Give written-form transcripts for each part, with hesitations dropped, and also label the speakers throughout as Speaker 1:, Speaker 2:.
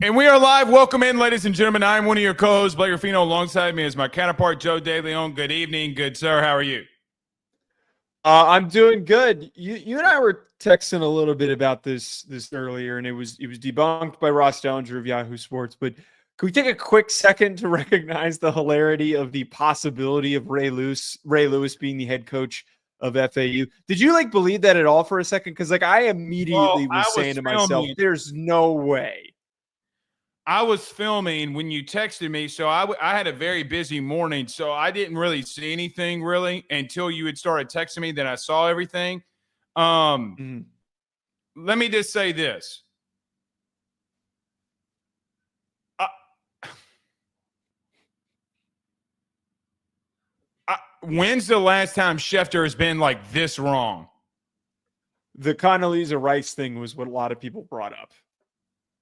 Speaker 1: And we are live. Welcome in, ladies and gentlemen. I'm one of your co-hosts, Blake Ruffino. Alongside me is my counterpart, Joe DeLeone. Good evening, good sir. How are you?
Speaker 2: I'm doing good. You and I were texting a little bit about this earlier, and it was debunked by Ross Dellinger of Yahoo Sports. But could we take a quick second to recognize the hilarity of the possibility of Ray Lewis being the head coach of FAU? Did you believe that at all for a second? Because I immediately was saying to myself, "There's no way."
Speaker 1: I was filming when you texted me, so I had a very busy morning, so I didn't really see anything really until you had started texting me. Then I saw everything. Let me just say this. When's the last time Schefter has been like this wrong?
Speaker 2: The Condoleezza Rice thing was what a lot of people brought up.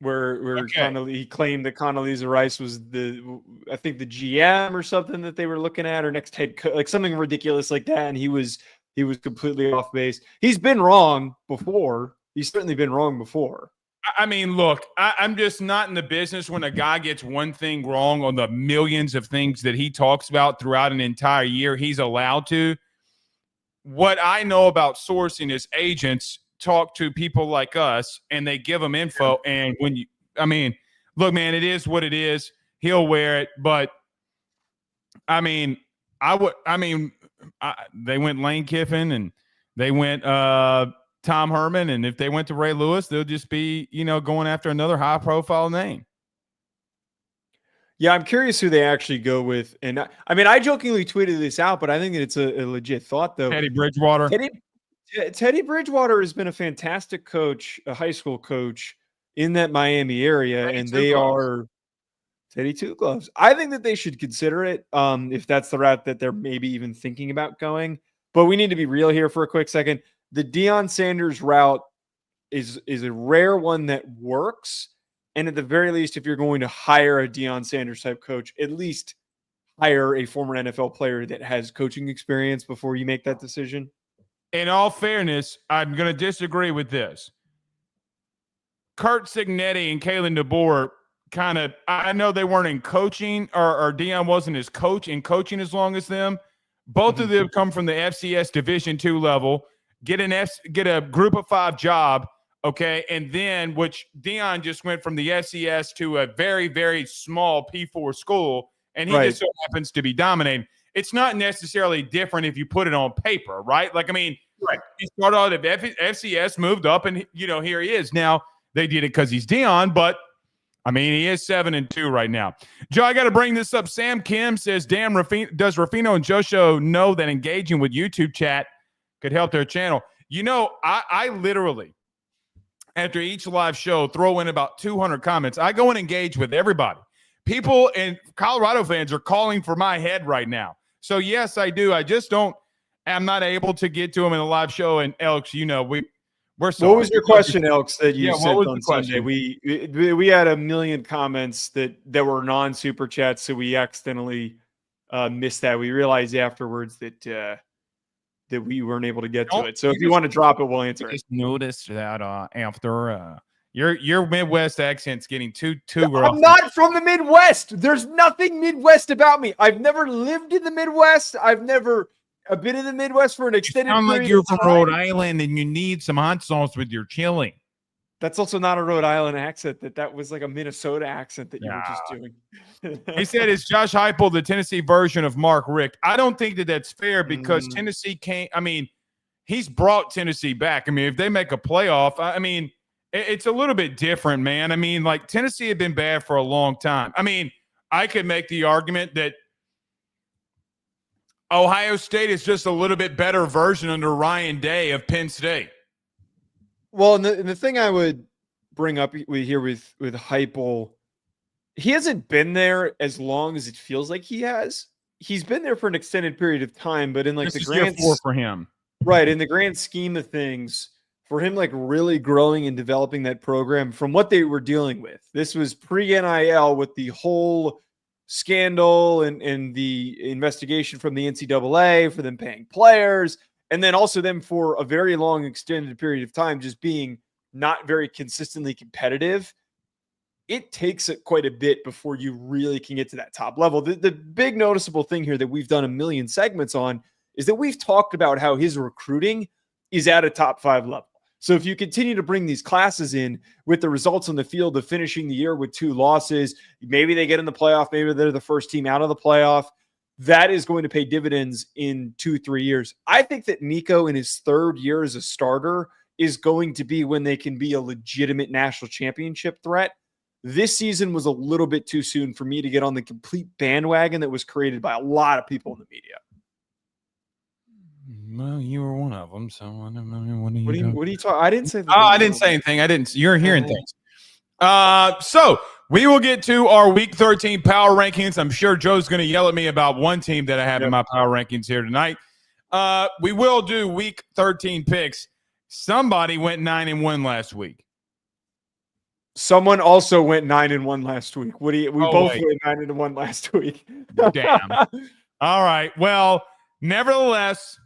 Speaker 2: Where he claimed that Condoleezza Rice was the GM or something that they were looking at, or next head coach, like something ridiculous like that, and he was completely off base. He's been wrong before. He's certainly been wrong before.
Speaker 1: I mean, look, I'm just not in the business when a guy gets one thing wrong on the millions of things that he talks about throughout an entire year. He's allowed to. What I know about sourcing is agents talk to people like us and they give them info. And look, man, it is what it is. He'll wear it. But they went Lane Kiffin and they went Tom Herman. And if they went to Ray Lewis, they'll just be, going after another high profile name.
Speaker 2: Yeah, I'm curious who they actually go with. And I jokingly tweeted this out, but I think it's a legit thought, though.
Speaker 1: Teddy Bridgewater.
Speaker 2: Teddy Bridgewater has been a fantastic coach, a high school coach in that Miami area, and they are Teddy Two Gloves. I think that they should consider it if that's the route that they're maybe even thinking about going. But we need to be real here for a quick second. The Deion Sanders route is a rare one that works, and at the very least, if you're going to hire a Deion Sanders type coach, at least hire a former NFL player that has coaching experience before you make that decision.
Speaker 1: In all fairness, I'm going to disagree with this. Kurt Cignetti and Kalen DeBoer I know they weren't in coaching or Deion wasn't his coach in coaching as long as them. Both of them come from the FCS Division II level, get a group of 5 job, okay? And then, which Deion just went from the FCS to a very, very small P4 school, and he just so happens to be dominating. It's not necessarily different if you put it on paper, right? He started out at FCS, moved up, and here he is. Now they did it because he's Deion, but he is 7-2 right now. Joe, I got to bring this up. Sam Kim says, "Damn, does Ruffino and Joe know that engaging with YouTube chat could help their channel?" I literally, after each live show, throw in about 200 comments. I go and engage with everybody. People and Colorado fans are calling for my head right now. So yes, I do. I just don't. I'm not able to get to them in a live show. And Elks, we're sorry.
Speaker 2: What was your question, Elks, that you sent on Sunday? We had a million comments that were non-super chats, so we accidentally missed that. We realized afterwards that we weren't able to get to it. So if you want to drop it, we'll answer it.
Speaker 1: Just noticed that after your Midwest accent's getting too rough.
Speaker 2: I'm not from the Midwest. There's nothing Midwest about me. I've never lived in the Midwest. I've been in the Midwest for an extended period of time.
Speaker 1: Sound like you're from Rhode Island and you need some hot sauce with your chili.
Speaker 2: That's also not a Rhode Island accent. That was like a Minnesota accent that you were just doing.
Speaker 1: He said, "Is Josh Heupel the Tennessee version of Mark Richt?" I don't think that's fair because Tennessee can't. He's brought Tennessee back. If they make a playoff, it's a little bit different, man. Tennessee had been bad for a long time. I could make the argument that Ohio State is just a little bit better version under Ryan Day of Penn State.
Speaker 2: Well, and the thing I would bring up here with Heupel, he hasn't been there as long as it feels like he has. He's been there for an extended period of time, but in the grand
Speaker 1: for him,
Speaker 2: right, in the grand scheme of things, for him really growing and developing that program from what they were dealing with. This was pre-NIL with the whole scandal and the investigation from the NCAA for them paying players, and then also them for a very long extended period of time just being not very consistently competitive. it takes it quite a bit before you really can get to that top level. The big noticeable thing here that we've done a million segments on is that we've talked about how his recruiting is at a top 5 level. So if you continue to bring these classes in with the results on the field of finishing the year with 2 losses, maybe they get in the playoff, maybe they're the first team out of the playoff, that is going to pay dividends in 2-3 years. I think that Nico in his 3rd year as a starter is going to be when they can be a legitimate national championship threat. This season was a little bit too soon for me to get on the complete bandwagon that was created by a lot of people in the media.
Speaker 1: Well, you were one of them, so what
Speaker 2: are you talking? I didn't say that.
Speaker 1: Oh, I didn't say anything. You're hearing things. So we will get to our Week 13 power rankings. I'm sure Joe's going to yell at me about one team that I have in my power rankings here tonight. We will do Week 13 picks. Somebody went 9-1 last week.
Speaker 2: Someone also went 9-1 last week. We both went 9-1 last week.
Speaker 1: Damn. All right. Well, nevertheless,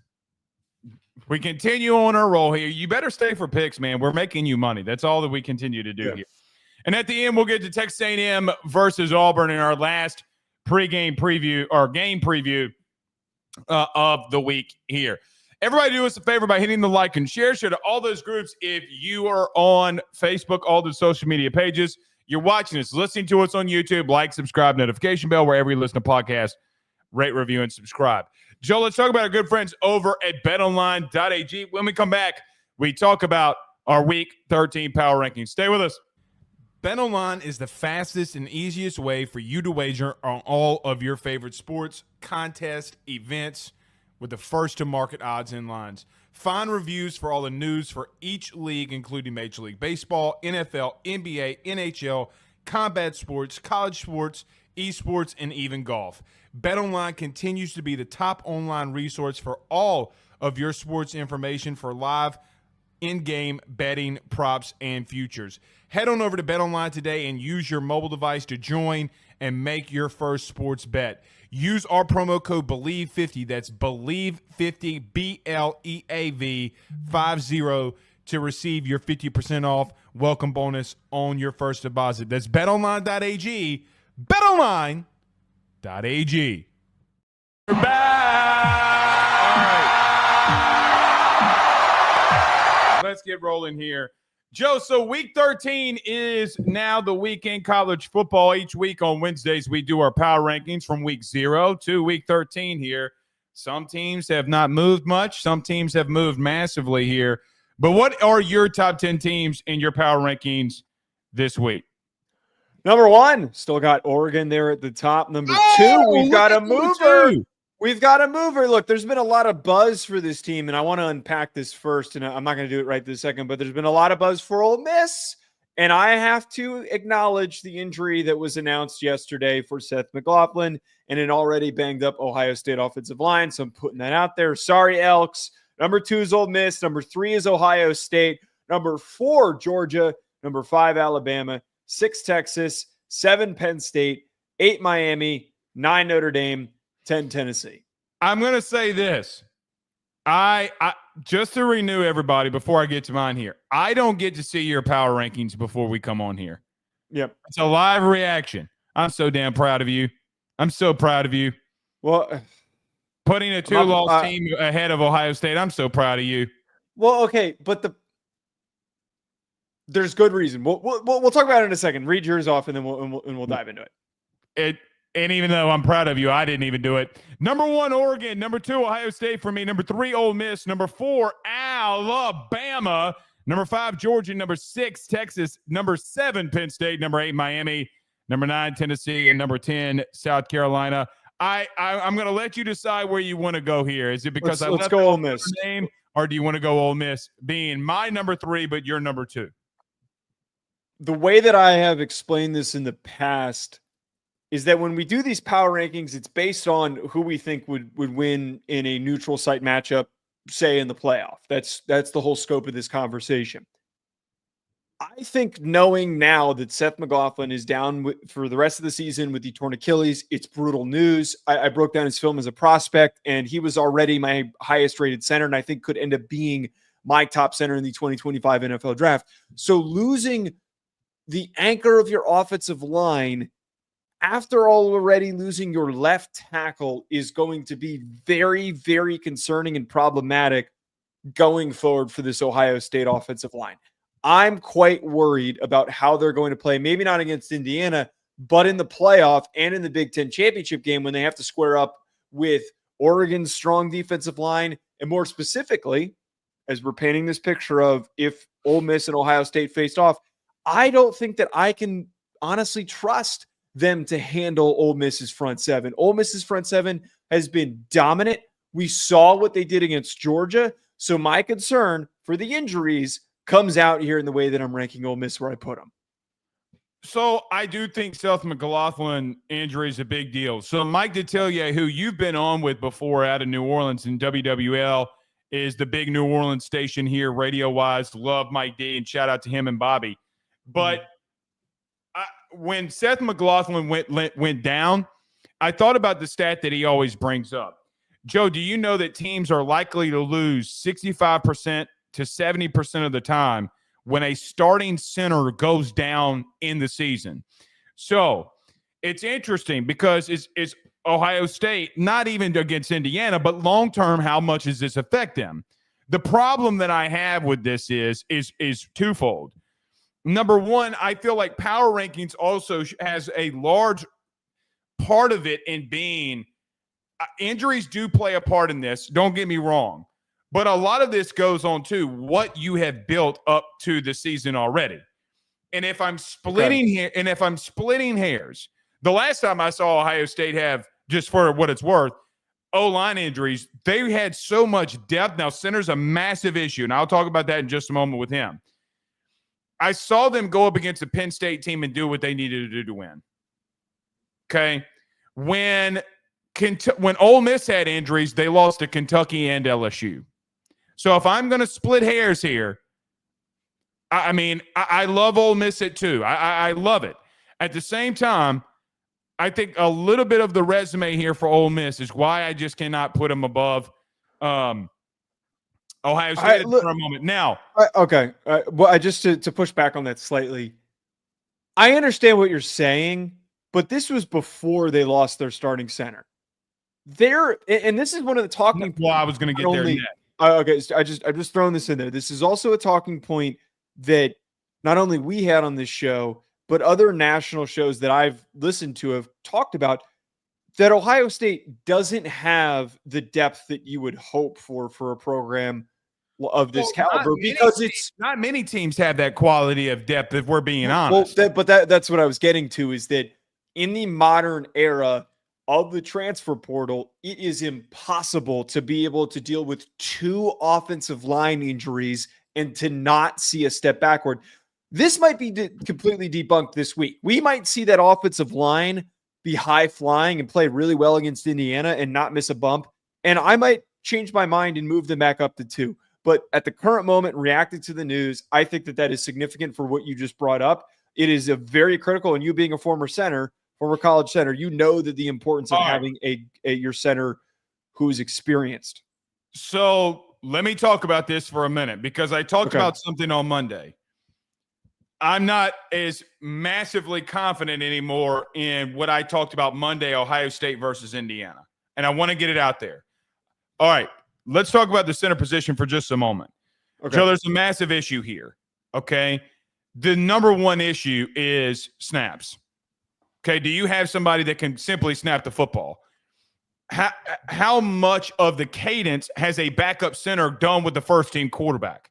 Speaker 1: we continue on our roll here. You better stay for picks, man. We're making you money. That's all that we continue to do here. And at the end, we'll get to Texas A&M versus Auburn in our last pregame preview or game preview of the week here. Everybody do us a favor by hitting the like and share to all those groups. If you are on Facebook, all the social media pages, you're watching us, listening to us on YouTube, like, subscribe, notification bell, wherever you listen to podcasts, rate, review, and subscribe. Joe, let's talk about our good friends over at betonline.ag. When we come back, we talk about our Week 13 power rankings. Stay with us. BetOnline is the fastest and easiest way for you to wager on all of your favorite sports, contests, events, with the first-to-market odds and lines. Find reviews for all the news for each league, including Major League Baseball, NFL, NBA, NHL, combat sports, college sports, esports, and even golf. BetOnline continues to be the top online resource for all of your sports information for live in-game betting, props, and futures. Head on over to BetOnline today and use your mobile device to join and make your first sports bet. Use our promo code BELIEVE50, that's BELIEVE50, BLEAV 50, to receive your 50% off welcome bonus on your first deposit. That's betonline.ag, betonline.ag. We're back. All right. Let's get rolling here. Joe, so Week 13 is now the weekend college football. Each week on Wednesdays, we do our power rankings from Week 0 to Week 13 here. Some teams have not moved much. Some teams have moved massively here. But what are your top 10 teams in your power rankings this week?
Speaker 2: Number 1, still got Oregon there at the top. Number 2, we've got a mover. We've got a mover. Look, there's been a lot of buzz for this team, and I want to unpack this first, and I'm not going to do it right this second, but there's been a lot of buzz for Ole Miss, and I have to acknowledge the injury that was announced yesterday for Seth McLaughlin and an already banged-up Ohio State offensive line, so I'm putting that out there. Sorry, Elks. Number 2 is Ole Miss. Number 3 is Ohio State. Number 4, Georgia. Number 5, Alabama. 6, Texas. 7, Penn State. 8, Miami. 9, Notre Dame. 10, Tennessee.
Speaker 1: I'm going to say this. I just to renew everybody before I get to mine here, I don't get to see your power rankings before we come on here.
Speaker 2: Yep.
Speaker 1: It's a live reaction. I'm so damn proud of you. I'm so proud of you.
Speaker 2: Well,
Speaker 1: putting a 2-loss team ahead of Ohio State. I'm so proud of you.
Speaker 2: Well, okay, but there's good reason. We'll talk about it in a second. Read yours off, and then we'll dive into it.
Speaker 1: And even though I'm proud of you, I didn't even do it. Number 1, Oregon. Number 2, Ohio State for me. Number 3, Ole Miss. Number 4, Alabama. Number 5, Georgia. Number 6, Texas. Number 7, Penn State. Number 8, Miami. Number 9, Tennessee. And number 10, South Carolina. I'm going to let you decide where you want to go here. Is it because
Speaker 2: let's go Ole Miss
Speaker 1: name, or do you want to go Ole Miss being my number 3, but your number 2?
Speaker 2: The way that I have explained this in the past is that when we do these power rankings, it's based on who we think would win in a neutral site matchup, say in the playoff. That's the whole scope of this conversation. I think knowing now that Seth McLaughlin is down for the rest of the season with the torn Achilles, it's brutal news. I broke down his film as a prospect, and he was already my highest rated center, and I think could end up being my top center in the 2025 NFL draft. So losing the anchor of your offensive line, after already losing your left tackle, is going to be very, very concerning and problematic going forward for this Ohio State offensive line. I'm quite worried about how they're going to play, maybe not against Indiana, but in the playoff and in the Big Ten championship game when they have to square up with Oregon's strong defensive line. And more specifically, as we're painting this picture of if Ole Miss and Ohio State faced off, I don't think that I can honestly trust them to handle Ole Miss's front seven. Ole Miss's front seven has been dominant. We saw what they did against Georgia. So my concern for the injuries comes out here in the way that I'm ranking Ole Miss where I put them.
Speaker 1: So I do think Seth McLaughlin injury is a big deal. So Mike Detillier, who you've been on with before out of New Orleans in WWL, is the big New Orleans station here radio-wise. Love Mike D, and shout out to him and Bobby. But when Seth McLaughlin went down, I thought about the stat that he always brings up. Joe, do you know that teams are likely to lose 65% to 70% of the time when a starting center goes down in the season? So it's interesting because it's Ohio State, not even against Indiana, but long-term, how much does this affect them? The problem that I have with this is twofold. Number one, I feel like power rankings also has a large part of it in being injuries do play a part in this. Don't get me wrong. But a lot of this goes on to what you have built up to the season already. And if I'm splitting here, and if I'm splitting hairs, the last time I saw Ohio State have, just for what it's worth, O-line injuries, they had so much depth. Now, center's a massive issue, and I'll talk about that in just a moment with him. I saw them go up against a Penn State team and do what they needed to do to win. Okay? When Ole Miss had injuries, they lost to Kentucky and LSU. So if I'm going to split hairs here, I love Ole Miss at 2. I love it. At the same time, I think a little bit of the resume here for Ole Miss is why I just cannot put them above Ohio State for a moment. Now,
Speaker 2: okay. Well, just to push back on that slightly, I understand what you're saying, but this was before they lost their starting center. And this is one of the talking points.
Speaker 1: Well, I was going to get there next.
Speaker 2: Okay, so I'm just throwing this in there. This is also a talking point that not only we had on this show, but other national shows that I've listened to have talked about, that Ohio State doesn't have the depth that you would hope for a program of this caliber, because
Speaker 1: not many teams have that quality of depth, if we're being honest.
Speaker 2: Well, that's what I was getting to, is that in the modern era of the transfer portal, it is impossible to be able to deal with 2 offensive line injuries and to not see a step backward. This might be completely debunked this week. We might see that offensive line be high flying and play really well against Indiana and not miss a bump. And I might change my mind and move them back up to 2. But at the current moment, reacting to the news, I think that is significant for what you just brought up. It is a very critical, and you being a former college center, you know that the importance of having your center who is experienced.
Speaker 1: So let me talk about this for a minute, because I talked about something on Monday. I'm not as massively confident anymore in what I talked about Monday, Ohio State versus Indiana. And I want to get it out there. All right, let's talk about the center position for just a moment. Okay. So there's a massive issue here, okay? The number one issue is snaps. Okay, do you have somebody that can simply snap the football? How much of the cadence has a backup center done with the first-team quarterback?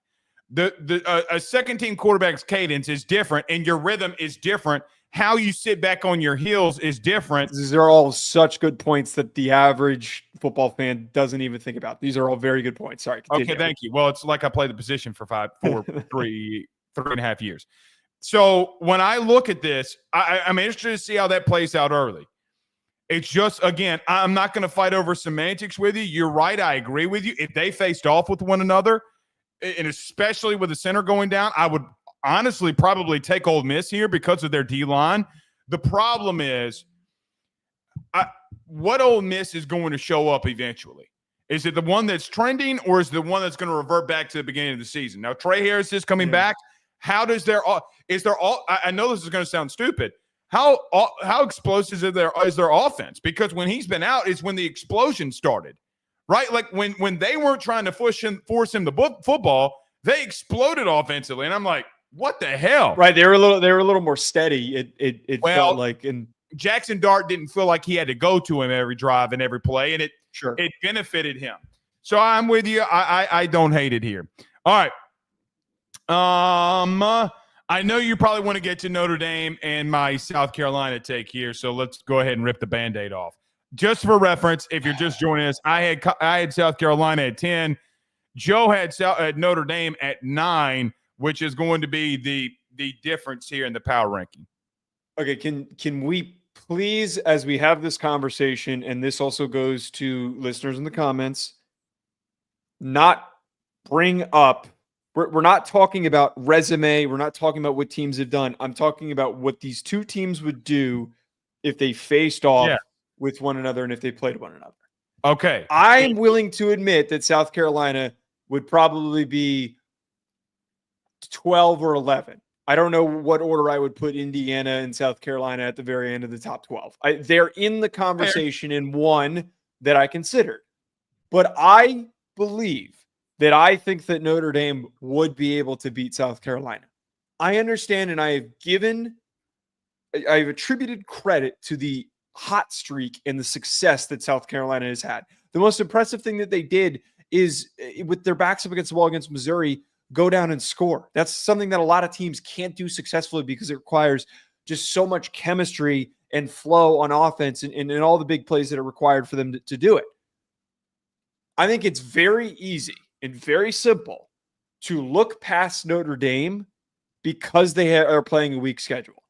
Speaker 1: A second-team quarterback's cadence is different, and your rhythm is different. How you sit back on your heels is different.
Speaker 2: These are all such good points that the average football fan doesn't even think about. These are all very good points. Sorry. Continue.
Speaker 1: Okay, thank you. Well, it's like I played the position for 3.5 years. So when I look at this, I'm interested to see how that plays out early. It's just, again, I'm not going to fight over semantics with you. You're right. I agree with you. If they faced off with one another, and especially with the center going down, I would honestly probably take Ole Miss here because of their D-line. The problem is what Ole Miss is going to show up eventually. Is it the one that's trending, or is it the one that's going to revert back to the beginning of the season? Now, Trey Harris is coming back. How does I know this is going to sound stupid. How explosive is their offense? Because when he's been out is when the explosion started, right? Like when they weren't trying to force him to football, they exploded offensively, and I'm like, what the hell?
Speaker 2: Right, they were a little more steady. It felt like, and
Speaker 1: Jackson Dart didn't feel like he had to go to him every drive and every play, and it benefited him. So I'm with you. I don't hate it here. All right. I know you probably want to get to Notre Dame and my South Carolina take here, so let's go ahead and rip the Band-Aid off. Just for reference, if you're just joining us, I had South Carolina at 10. Joe had Notre Dame at 9, which is going to be the difference here in the power ranking.
Speaker 2: Okay, can we please, as we have this conversation, and this also goes to listeners in the comments, not bring up – we're not talking about resume. We're not talking about what teams have done. I'm talking about what these two teams would do if they faced off with one another and if they played one another.
Speaker 1: Okay.
Speaker 2: I'm willing to admit that South Carolina would probably be 12 or 11. I don't know what order I would put Indiana and South Carolina at the very end of the top 12. They're in the conversation in one that I considered. But I believe that I think that Notre Dame would be able to beat South Carolina. I understand, and I've attributed credit to the hot streak and the success that South Carolina has had. The most impressive thing that they did is, with their backs up against the wall against Missouri, go down and score. That's something that a lot of teams can't do successfully because it requires just so much chemistry and flow on offense and all the big plays that are required for them to do it. I think it's very easy and very simple to look past Notre Dame because they are playing a weak schedule.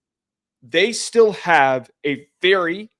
Speaker 2: They still have a very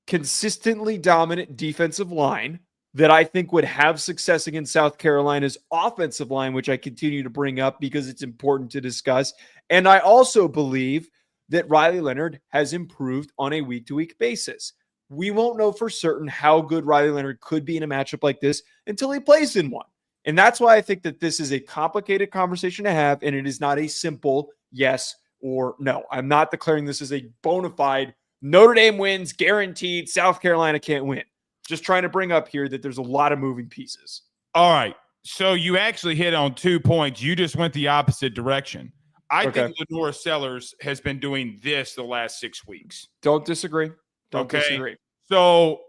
Speaker 2: consistently dominant defensive line that I think would have success against South Carolina's offensive line, which I continue to bring up because it's important to discuss. And I also believe that Riley Leonard has improved on a week-to-week basis. We won't know for certain how good Riley Leonard could be in a matchup like this until he plays in one. And that's why I think that this is a complicated conversation to have, and it is not a simple yes or no. I'm not declaring this as a bona fide Notre Dame wins, guaranteed, South Carolina can't win. Just trying to bring up here that there's a lot of moving pieces.
Speaker 1: All right. So you actually hit on 2 points. You just went the opposite direction. I think Lenora Sellers has been doing this the last 6 weeks.
Speaker 2: Don't disagree. Don't disagree.
Speaker 1: So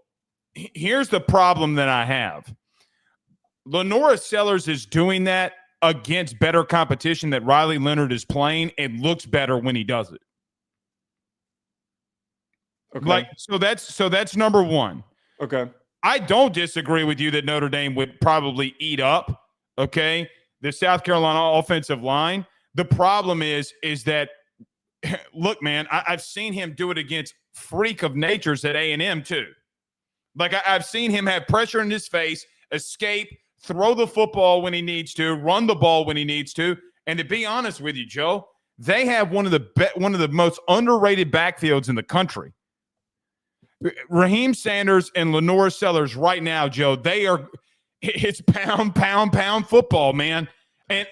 Speaker 1: here's the problem that I have. Lenora Sellers is doing that against better competition that Riley Leonard is playing. It looks better when he does it.
Speaker 2: Okay.
Speaker 1: So that's number one.
Speaker 2: Okay.
Speaker 1: I don't disagree with you that Notre Dame would probably eat up, the South Carolina offensive line. The problem is that, look, man, I've seen him do it against freak of natures at A&M too. Like I've seen him have pressure in his face, escape, throw the football when he needs to, run the ball when he needs to. And to be honest with you, Joe, they have one of the most underrated backfields in the country. Raheem Sanders and Lenora Sellers right now, Joe, it's pound football, man. And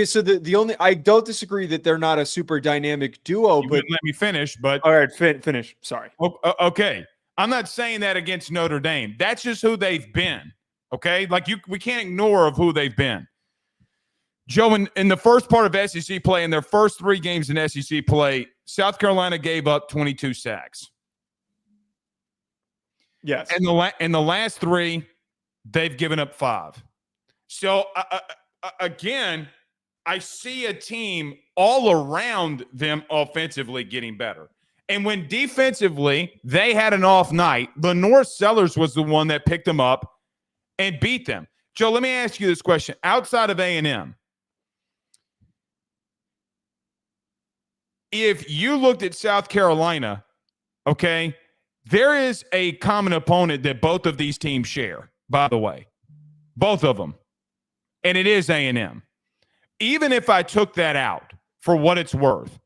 Speaker 2: So the only, I don't disagree that they're not a super dynamic duo, but
Speaker 1: let me finish. But
Speaker 2: all right, finish. Sorry.
Speaker 1: Okay, I'm not saying that against Notre Dame. That's just who they've been. Okay, we can't ignore of who they've been. Joe, in the first part of SEC play, in their first 3 games in SEC play, South Carolina gave up 22 sacks.
Speaker 2: Yes.
Speaker 1: And the last 3, they've given up 5. So, again, I see a team all around them offensively getting better. And when defensively they had an off night, Lenore Sellers was the one that picked them up and beat them. Joe, let me ask you this question. Outside of A&M, if you looked at South Carolina, there is a common opponent that both of these teams share, by the way. Both of them. And it is A&M. Even if I took that out for what it's worth,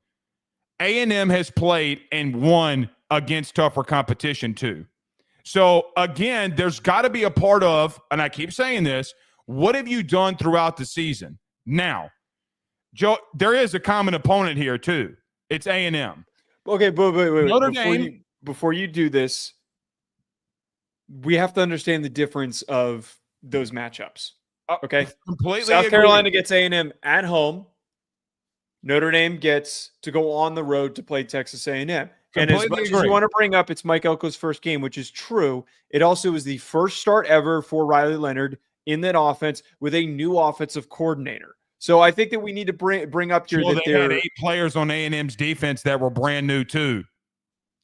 Speaker 1: A&M has played and won against tougher competition too. So, again, there's got to be a part of, and I keep saying this, what have you done throughout the season? Now, Joe, there is a common opponent here too. It's A&M.
Speaker 2: Okay, but wait.
Speaker 1: Notre Dame.
Speaker 2: Before you do this, we have to understand the difference of those matchups. Okay,
Speaker 1: Completely
Speaker 2: South
Speaker 1: agree.
Speaker 2: Carolina gets A&M at home. Notre Dame gets to go on the road to play Texas A&M. And as much as you want to bring up, it's Mike Elko's first game, which is true. It also is the first start ever for Riley Leonard in that offense with a new offensive coordinator. So I think that we need to bring up here that
Speaker 1: they had 8 players on A&M's defense that were brand new too,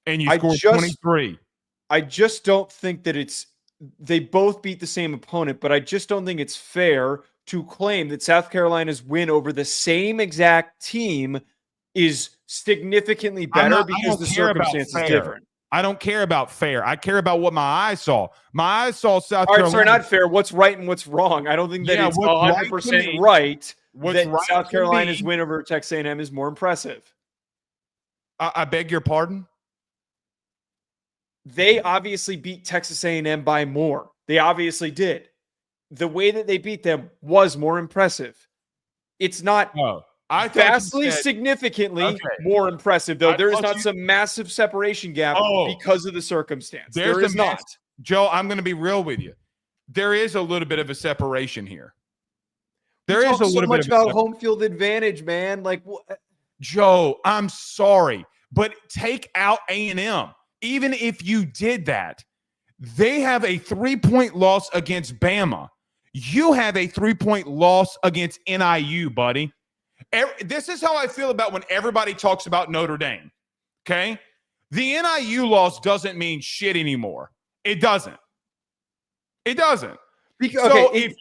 Speaker 1: and you scored 23.
Speaker 2: I just don't think that they both beat the same opponent, but I just don't think it's fair to claim that South Carolina's win over the same exact team is significantly better because the circumstance is different.
Speaker 1: I don't care about fair. I care about what my eyes saw. My eyes saw South Carolina.
Speaker 2: Sorry, not fair. What's right and what's wrong? I don't think that it's 100% right that South Carolina's win over Texas A&M is more impressive.
Speaker 1: I beg your pardon?
Speaker 2: They obviously beat Texas A&M by more. They obviously did. The way that they beat them was more impressive. It's not vastly significantly more impressive, though. There is not some massive separation gap because of the circumstance. There is not.
Speaker 1: Joe, I'm going to be real with you. There is a little bit of a separation here.
Speaker 2: There is a little bit about home field advantage, man. Like,
Speaker 1: Joe, I'm sorry, but take out A&M. Even if you did that, they have a 3-point loss against Bama. You have a 3-point loss against NIU, buddy. This is how I feel about when everybody talks about Notre Dame, okay? The NIU loss doesn't mean shit anymore. It doesn't. It doesn't. So if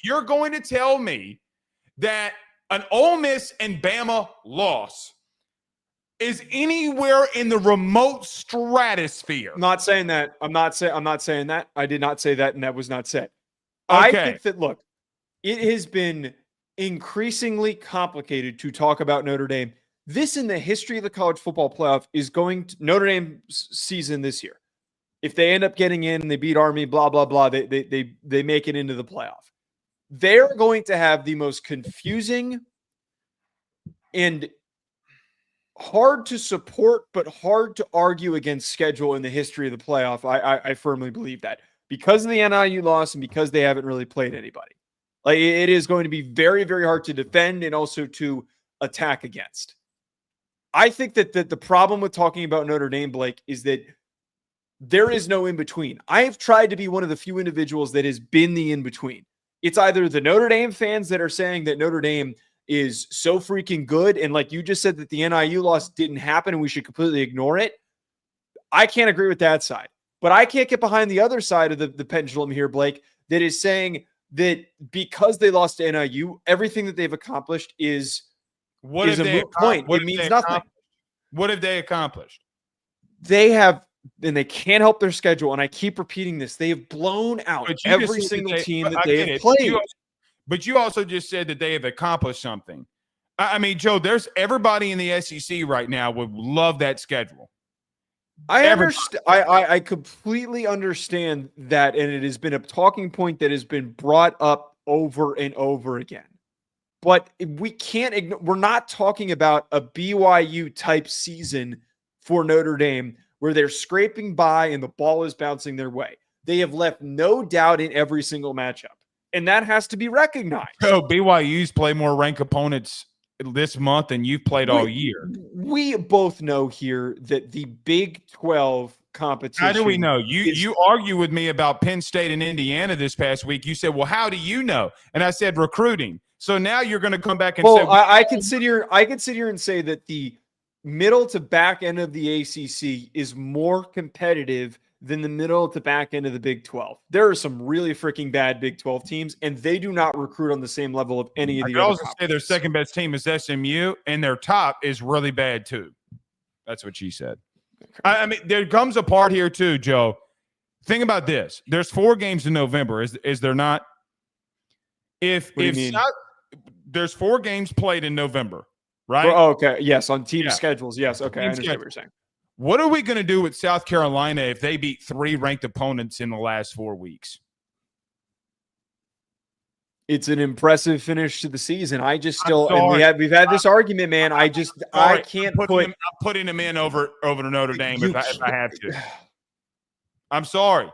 Speaker 1: you're going to tell me that an Ole Miss and Bama loss is anywhere in the remote stratosphere.
Speaker 2: I'm not saying that. I'm not saying that. I did not say that, and that was not said.
Speaker 1: Okay.
Speaker 2: I think that, look, it has been increasingly complicated to talk about Notre Dame. This, in the history of the college football playoff, is going to Notre Dame's season this year. If they end up getting in and they beat Army, blah, blah, blah, they make it into the playoff. They're going to have the most confusing and hard to support, but hard to argue against schedule in the history of the playoff. I firmly believe that because of the NIU loss and because they haven't really played anybody. Like, it is going to be very, very hard to defend and also to attack against. I think that the problem with talking about Notre Dame, Blake, is that there is no in-between. I have tried to be one of the few individuals that has been the in-between. It's either the Notre Dame fans that are saying that Notre Dame is so freaking good, and like you just said, that the NIU loss didn't happen and we should completely ignore it. I can't agree with that side. But I can't get behind the other side of the pendulum here, Blake, that is saying that because they lost to NIU, everything that they've accomplished is a moot point. It means nothing.
Speaker 1: What have they accomplished?
Speaker 2: They have, and they can't help their schedule, and I keep repeating this, they have blown out every single team that they have played.
Speaker 1: But you also just said that they have accomplished something. I mean, Joe, there's everybody in the SEC right now would love that schedule.
Speaker 2: I understand. I completely understand that, and it has been a talking point that has been brought up over and over again. But we can't ignore. We're not talking about a BYU type season for Notre Dame where they're scraping by and the ball is bouncing their way. They have left no doubt in every single matchup, and that has to be recognized.
Speaker 1: So BYU's play more ranked opponents this month than you've played all year.
Speaker 2: We both know here that the Big 12 competition.
Speaker 1: How do we know? You argue with me about Penn State and Indiana this past week. You said, well, how do you know? And I said recruiting. So now you're going to come back and say, well,
Speaker 2: I can sit here and say that the middle to back end of the ACC is more competitive than the middle to back end of the Big 12. There are some really freaking bad Big 12 teams, and they do not recruit on the same level of any of the other. I could also
Speaker 1: say their second best team is SMU, and their top is really bad too. That's what she said. I mean, there comes a part here too, Joe. Think about this. There's 4 games in November. Is there not? There's 4 games played in November, right?
Speaker 2: Oh, okay. Yes, on team schedules. Yes. Okay. I understand what you're saying.
Speaker 1: What are we going to do with South Carolina if they beat 3 ranked opponents in the last 4 weeks?
Speaker 2: It's an impressive finish to the season. I just still, and we've had this argument, man. I can't
Speaker 1: I'm putting him in over to Notre Dame if I have to. I'm sorry.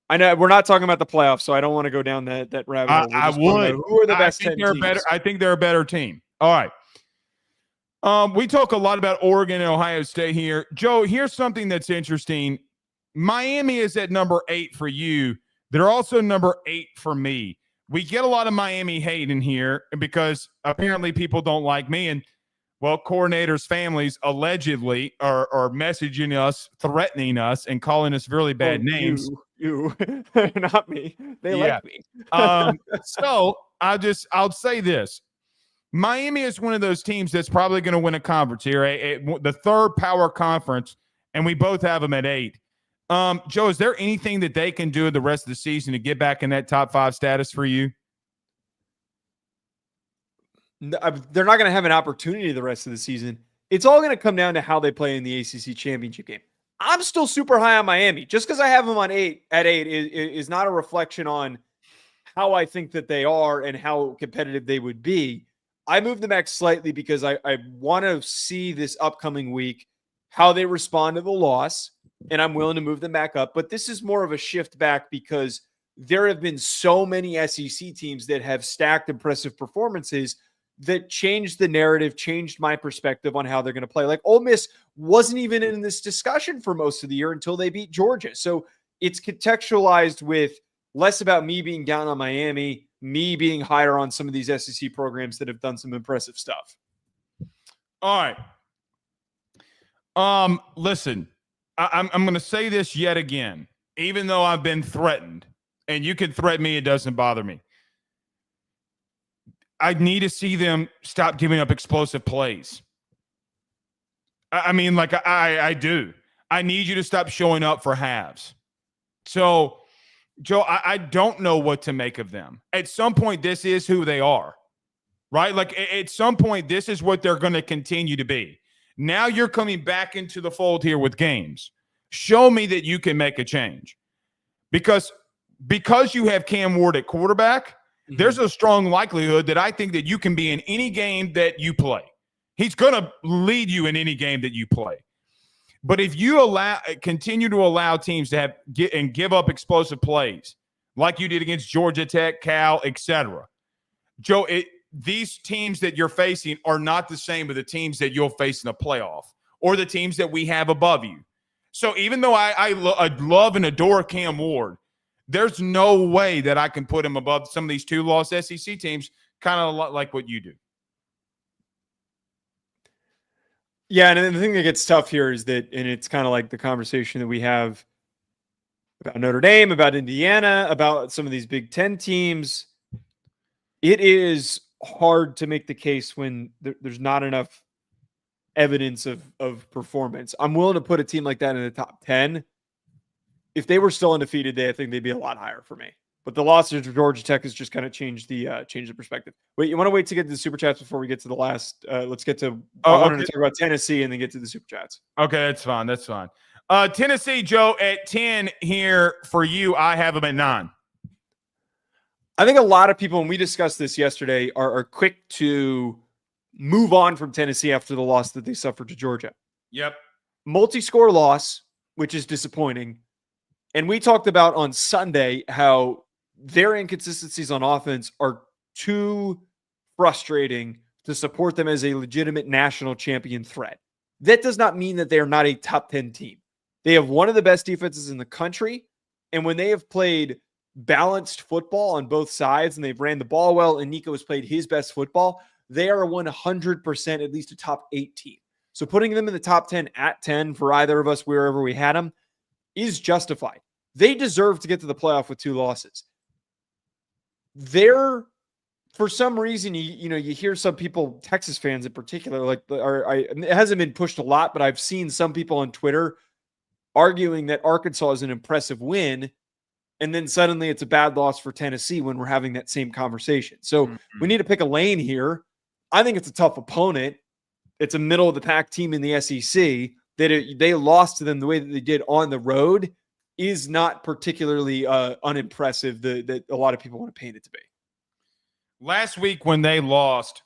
Speaker 2: I know we're not talking about the playoffs, so I don't want to go down that rabbit hole.
Speaker 1: I would.
Speaker 2: Who are the best 10 teams?
Speaker 1: I think they're a better team. All right. We talk a lot about Oregon and Ohio State here. Joe, here's something that's interesting. Miami is at number 8 for you. They're also number 8 for me. We get a lot of Miami hate in here because apparently people don't like me. And, well, coordinators' families allegedly are messaging us, threatening us, and calling us really bad names.
Speaker 2: You, not me. They like me.
Speaker 1: So I'll say this. Miami is one of those teams that's probably going to win a conference here, the third power conference, and we both have them at 8. Joe, is there anything that they can do the rest of the season to get back in that top 5 status for you?
Speaker 2: They're not going to have an opportunity the rest of the season. It's all going to come down to how they play in the ACC championship game. I'm still super high on Miami. Just because I have them at 8 is not a reflection on how I think that they are and how competitive they would be. I moved them back slightly because I want to see this upcoming week how they respond to the loss, and I'm willing to move them back up. But this is more of a shift back because there have been so many SEC teams that have stacked impressive performances that changed the narrative, changed my perspective on how they're going to play. Like Ole Miss wasn't even in this discussion for most of the year until they beat Georgia. So it's contextualized with less about me being down on Miami, me being higher on some of these SEC programs that have done some impressive stuff.
Speaker 1: All right. Listen, I'm going to say this yet again, even though I've been threatened, and you can threaten me, it doesn't bother me. I need to see them stop giving up explosive plays. I mean, like I do. I need you to stop showing up for halves. So, Joe, I don't know what to make of them. At some point, this is who they are, right? Like at some point, this is what they're going to continue to be. Now you're coming back into the fold here with games. Show me that you can make a change. Because you have Cam Ward at quarterback, there's a strong likelihood that I think that you can be in any game that you play. He's going to lead you in any game that you play. But if you continue to allow teams to give up explosive plays like you did against Georgia Tech, Cal, etc., Joe, these teams that you're facing are not the same as the teams that you'll face in a playoff or the teams that we have above you. So even though I love and adore Cam Ward, there's no way that I can put him above some of these 2-loss SEC teams, kind of like what you do.
Speaker 2: Yeah, and the thing that gets tough here is that, and it's kind of like the conversation that we have about Notre Dame, about Indiana, about some of these Big Ten teams. It is hard to make the case when there's not enough evidence of performance. I'm willing to put a team like that in the top 10. If they were still undefeated, I think they'd be a lot higher for me. But the loss to Georgia Tech has just kind of changed the perspective. Wait, you want to wait to get to the super chats before we get to the last? Let's get to. I wanted to talk about Tennessee and then get to the super chats.
Speaker 1: Okay, that's fine. That's fine. Tennessee, Joe, at 10 here for you. I have them at 9.
Speaker 2: I think a lot of people, when we discussed this yesterday, are quick to move on from Tennessee after the loss that they suffered to Georgia.
Speaker 1: Yep.
Speaker 2: Multi-score loss, which is disappointing. And we talked about on Sunday how their inconsistencies on offense are too frustrating to support them as a legitimate national champion threat. That does not mean that they are not a top 10 team. They have one of the best defenses in the country. And when they have played balanced football on both sides and they've ran the ball well and Nico has played his best football, they are 100% at least a top 8 team. So putting them in the top 10 at 10 for either of us, wherever we had them, is justified. They deserve to get to the playoff with 2 losses. For some reason, you hear some people, Texas fans in particular, it hasn't been pushed a lot, but I've seen some people on Twitter arguing that Arkansas is an impressive win, and then suddenly it's a bad loss for Tennessee when we're having that same conversation. So we need to pick a lane here. I think it's a tough opponent. It's a middle-of-the-pack team in the SEC. They lost to them the way that they did on the road is not particularly unimpressive that a lot of people want to paint it to be.
Speaker 1: last week when they lost,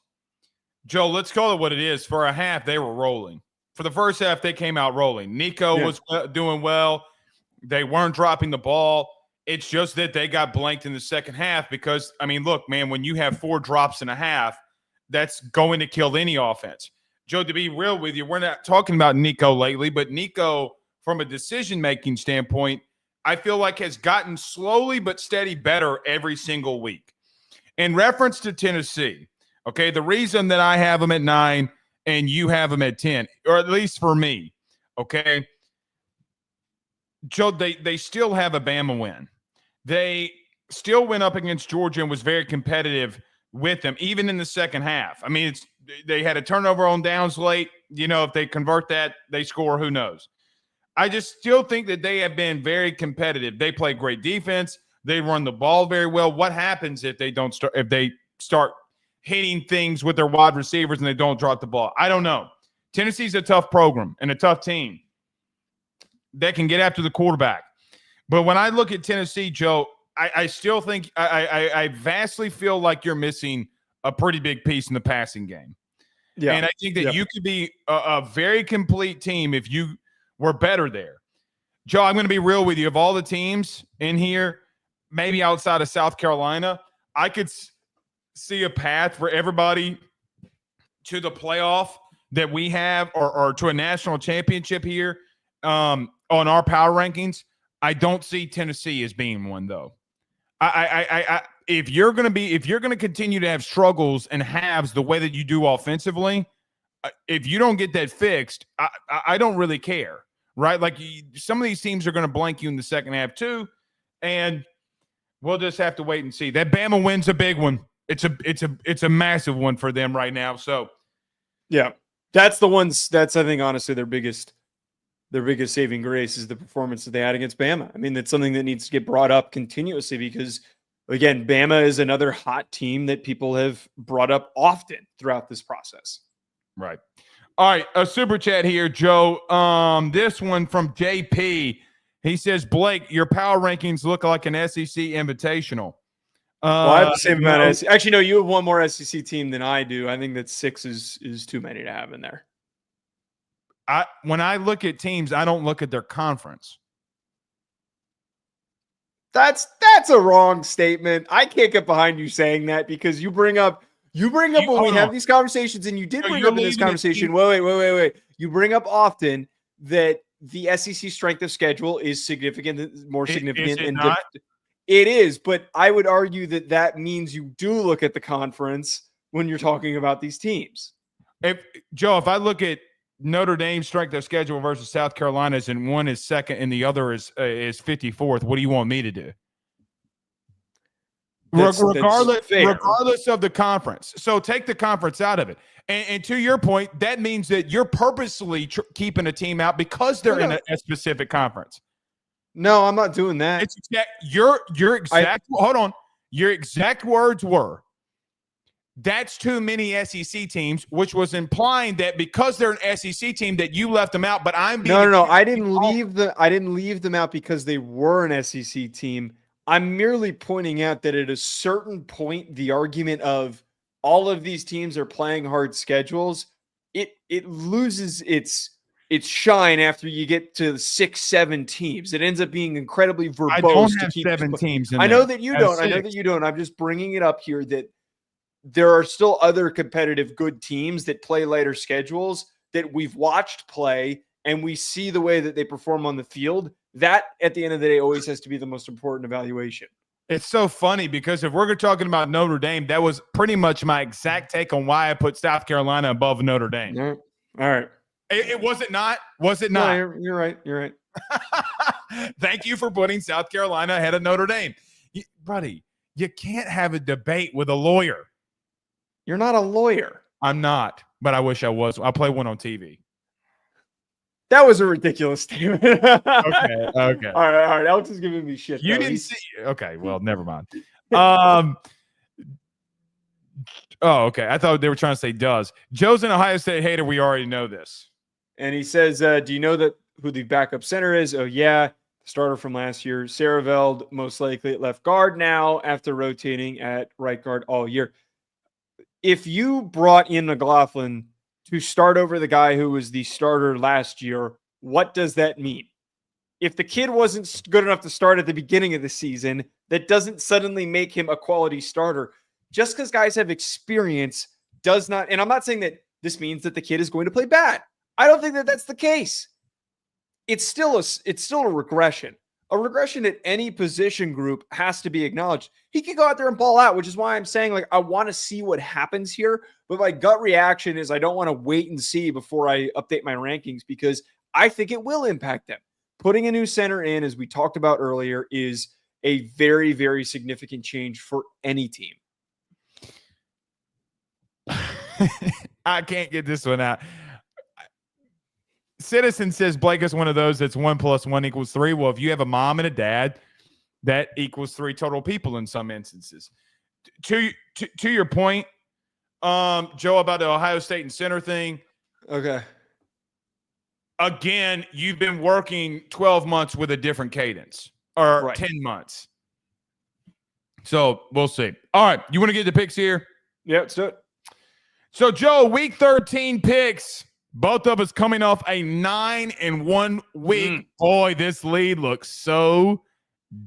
Speaker 1: Joe, let's call it what it is. For a half, they were rolling. For the first half, they came out rolling. Nico was doing well. They weren't dropping the ball. It's just that they got blanked in the second half because, I mean, look, man, when you have 4 drops and a half, that's going to kill any offense. Joe, to be real with you, we're not talking about Nico lately, but Nico, from a decision-making standpoint, I feel like has gotten slowly but steady better every single week. In reference to Tennessee, okay, the reason that I have them at 9 and you have them at 10, or at least for me, okay, Joe, they still have a Bama win. They still went up against Georgia and was very competitive with them, even in the second half. I mean, they had a turnover on downs late. You know, if they convert that, they score, who knows? I just still think that they have been very competitive. They play great defense. They run the ball very well. What happens if they don't start? If they start hitting things with their wide receivers and they don't drop the ball? I don't know. Tennessee's a tough program and a tough team that can get after the quarterback. But when I look at Tennessee, Joe, I still think I vastly feel like you're missing a pretty big piece in the passing game. Yeah, and I think that you could be a very complete team if you were better there. Joe, I'm going to be real with you. Of all the teams in here, maybe outside of South Carolina, I could see a path for everybody to the playoff that we have or to a national championship here on our power rankings. I don't see Tennessee as being one, though. If you're going to continue to have struggles and halves the way that you do offensively, if you don't get that fixed, I don't really care, right? Like some of these teams are going to blank you in the second half too, and we'll just have to wait and see. That Bama win's a big one. It's a massive one for them right now. So,
Speaker 2: yeah, that's the ones. That's, I think, honestly, their biggest saving grace is the performance that they had against Bama. I mean, that's something that needs to get brought up continuously because, again, Bama is another hot team that people have brought up often throughout this process.
Speaker 1: Right. All right, a super chat here, Joe. This one from JP. He says, Blake, your power rankings look like an SEC invitational.
Speaker 2: Well, I have the same amount of SEC. Actually, no, you have one more SEC team than I do. I think that 6 is too many to have in there.
Speaker 1: When I look at teams, I don't look at their conference.
Speaker 2: That's a wrong statement. I can't get behind you saying that because you bring up when we have these conversations, and you did bring up in this conversation. Wait. You bring up often that the SEC strength of schedule is more significant. It is, but I would argue that means you do look at the conference when you're talking about these teams.
Speaker 1: Joe, if I look at Notre Dame's strength of schedule versus South Carolina's, and one is second and the other is 54th, what do you want me to do? Regardless of the conference. So take the conference out of it. And to your point, that means that you're purposely keeping a team out because they're in a specific conference.
Speaker 2: No, I'm not doing that.
Speaker 1: It's hold on. Your exact words were, that's too many SEC teams, which was implying that because they're an SEC team that you left them out. But I'm being
Speaker 2: no. I didn't leave them out because they were an SEC team. I'm merely pointing out that at a certain point, the argument of all of these teams are playing hard schedules, it loses its shine after you get to 6-7 teams. It ends up being incredibly verbose.
Speaker 1: I don't have 7 teams.
Speaker 2: I know that you don't. I know that you don't. I'm just bringing it up here that there are still other competitive good teams that play lighter schedules that we've watched play, and we see the way that they perform on the field. That, at the end of the day, always has to be the most important evaluation.
Speaker 1: It's so funny because if we're talking about Notre Dame, that was pretty much my exact take on why I put South Carolina above Notre Dame.
Speaker 2: All right.
Speaker 1: It was it not? Was it not?
Speaker 2: No, you're right.
Speaker 1: Thank you for putting South Carolina ahead of Notre Dame. Buddy, you can't have a debate with a lawyer.
Speaker 2: You're not a lawyer.
Speaker 1: I'm not, but I wish I was. I play one on TV.
Speaker 2: That was a ridiculous statement.
Speaker 1: Okay.
Speaker 2: All right. Alex is giving me shit.
Speaker 1: You didn't see. Okay, well, never mind. Oh, okay. I thought they were trying to say does. Joe's an Ohio State hater. We already know this.
Speaker 2: And he says, do you know who the backup center is? Oh, yeah. starter from last year. Saraveld, most likely at left guard now after rotating at right guard all year. If you brought in McLaughlin to start over the guy who was the starter last year, what does that mean? If the kid wasn't good enough to start at the beginning of the season, that doesn't suddenly make him a quality starter. Just because guys have experience does not, and I'm not saying that this means that the kid is going to play bad. I don't think that that's the case. It's still a regression. A regression at any position group has to be acknowledged. He can go out there and ball out, which is why I'm saying, like, I want to see what happens here. But my gut reaction is I don't want to wait and see before I update my rankings, because I think it will impact them. Putting a new center in, as we talked about earlier, is a very, very significant change for any team.
Speaker 1: I can't get this one out. Citizen says Blake is one of those that's 1 + 1 = 3. Well, if you have a mom and a dad, that equals 3 total people in some instances. To your point, Joe, about the Ohio State and center thing.
Speaker 2: Okay.
Speaker 1: Again, you've been working 12 months with a different cadence, or right. 10 months. So we'll see. All right. You want to get the picks here?
Speaker 2: Yeah, let's do it.
Speaker 1: So, Joe, week 13 picks. Both of us coming off a 9-1 week. Boy, this lead looks so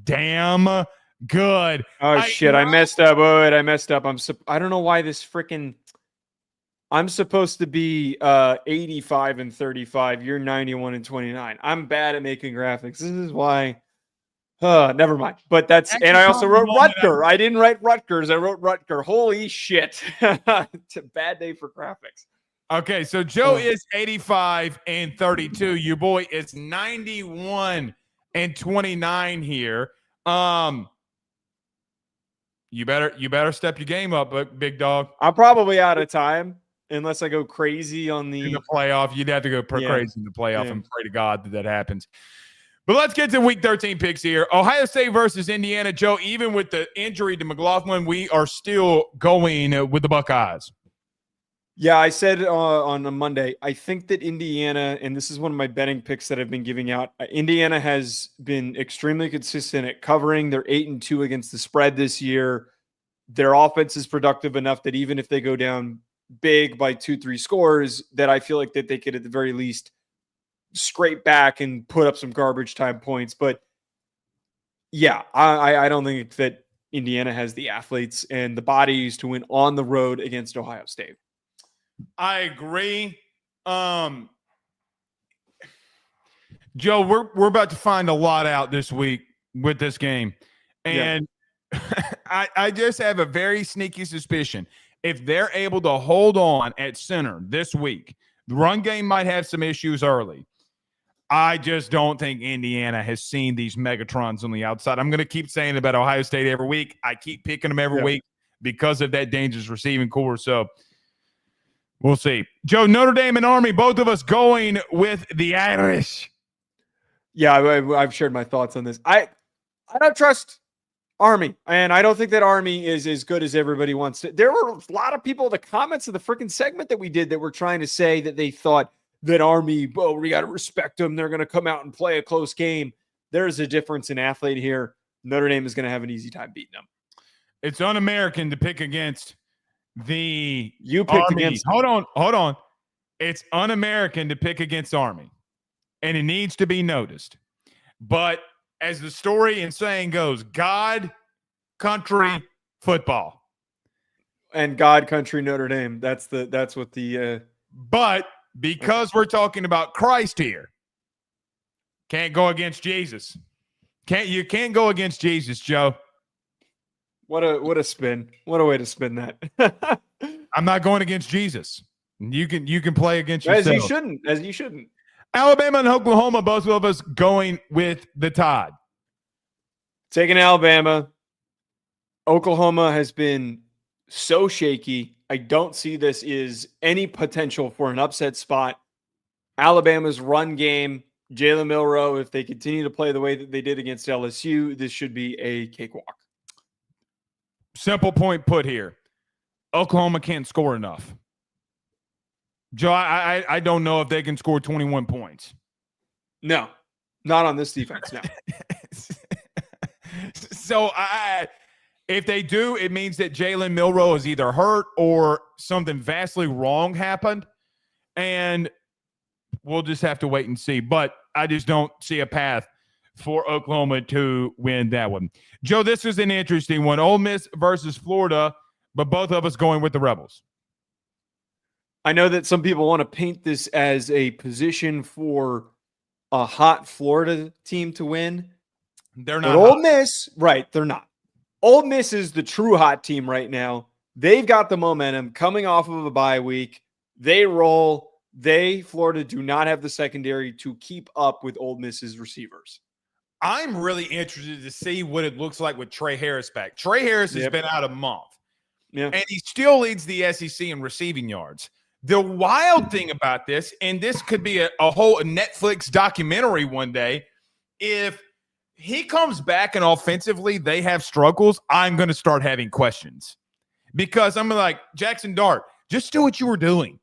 Speaker 1: damn good.
Speaker 2: Oh, shit. I messed up. I messed up. I don't know why this freaking – I'm supposed to be 85-35. You're 91-29. I'm bad at making graphics. This is why – never mind. But that's – and I also wrote Rutger. I didn't write Rutgers. I wrote Rutger. Holy shit. It's a bad day for graphics.
Speaker 1: Okay, so Joe is 85-32. Your boy is 91-29 here. You better step your game up, but big dog.
Speaker 2: I'm probably out of time unless I go crazy on the
Speaker 1: playoff. You'd have to go crazy in the playoff and pray to God that happens. But let's get to week 13 picks here. Ohio State versus Indiana. Joe, even with the injury to McLaughlin, we are still going with the Buckeyes.
Speaker 2: Yeah, I said on a Monday, I think that Indiana, and this is one of my betting picks that I've been giving out, Indiana has been extremely consistent at covering. They're 8-2 against the spread this year. Their offense is productive enough that even if they go down big by 2-3 scores, that I feel like that they could at the very least scrape back and put up some garbage time points. But yeah, I don't think that Indiana has the athletes and the bodies to win on the road against Ohio State.
Speaker 1: I agree. Joe, we're about to find a lot out this week with this game. And I just have a very sneaky suspicion. If they're able to hold on at center this week, the run game might have some issues early. I just don't think Indiana has seen these Megatrons on the outside. I'm going to keep saying about Ohio State every week. I keep picking them every week because of that dangerous receiving core. So we'll see. Joe, Notre Dame and Army, both of us going with the Irish.
Speaker 2: Yeah, I've shared my thoughts on this. I don't trust Army, and I don't think that Army is as good as everybody wants to. There were a lot of people in the comments of the freaking segment that we did that were trying to say that they thought that Army, we got to respect them. They're going to come out and play a close game. There's a difference in athlete here. Notre Dame is going to have an easy time beating them.
Speaker 1: It's un-American to pick against
Speaker 2: you picked
Speaker 1: Army.
Speaker 2: Against
Speaker 1: hold on. It's un-American to pick against Army, and it needs to be noticed. But as the story and saying goes, God, country, football,
Speaker 2: and God, country, Notre Dame. That's what the.
Speaker 1: But because we're talking about Christ here, can't go against Jesus. You can't go against Jesus, Joe.
Speaker 2: What a spin. What a way to spin that.
Speaker 1: I'm not going against Jesus. You can play against yourself.
Speaker 2: As you shouldn't.
Speaker 1: Alabama and Oklahoma, both of us going with the Tide.
Speaker 2: Taking Alabama. Oklahoma has been so shaky. I don't see this is any potential for an upset spot. Alabama's run game, Jalen Milroe, if they continue to play the way that they did against LSU, this should be a cakewalk.
Speaker 1: Simple point put here. Oklahoma can't score enough. Joe, I don't know if they can score 21 points.
Speaker 2: No. Not on this defense, no.
Speaker 1: So if they do, it means that Jalen Milroe is either hurt or something vastly wrong happened. And we'll just have to wait and see. But I just don't see a path for Oklahoma to win that one. Joe, this is an interesting one. Ole Miss versus Florida, but both of us going with the Rebels.
Speaker 2: I know that some people want to paint this as a position for a hot Florida team to win.
Speaker 1: They're not.
Speaker 2: But Ole Miss, right, they're not. Ole Miss is the true hot team right now. They've got the momentum coming off of a bye week. They roll. Florida, do not have the secondary to keep up with Ole Miss's receivers.
Speaker 1: I'm really interested to see what it looks like with Trey Harris back. Trey Harris has been out a month, and he still leads the SEC in receiving yards. The wild thing about this, and this could be a whole Netflix documentary one day, if he comes back and offensively they have struggles, I'm going to start having questions. Because I'm like, Jackson Dart, just do what you were doing.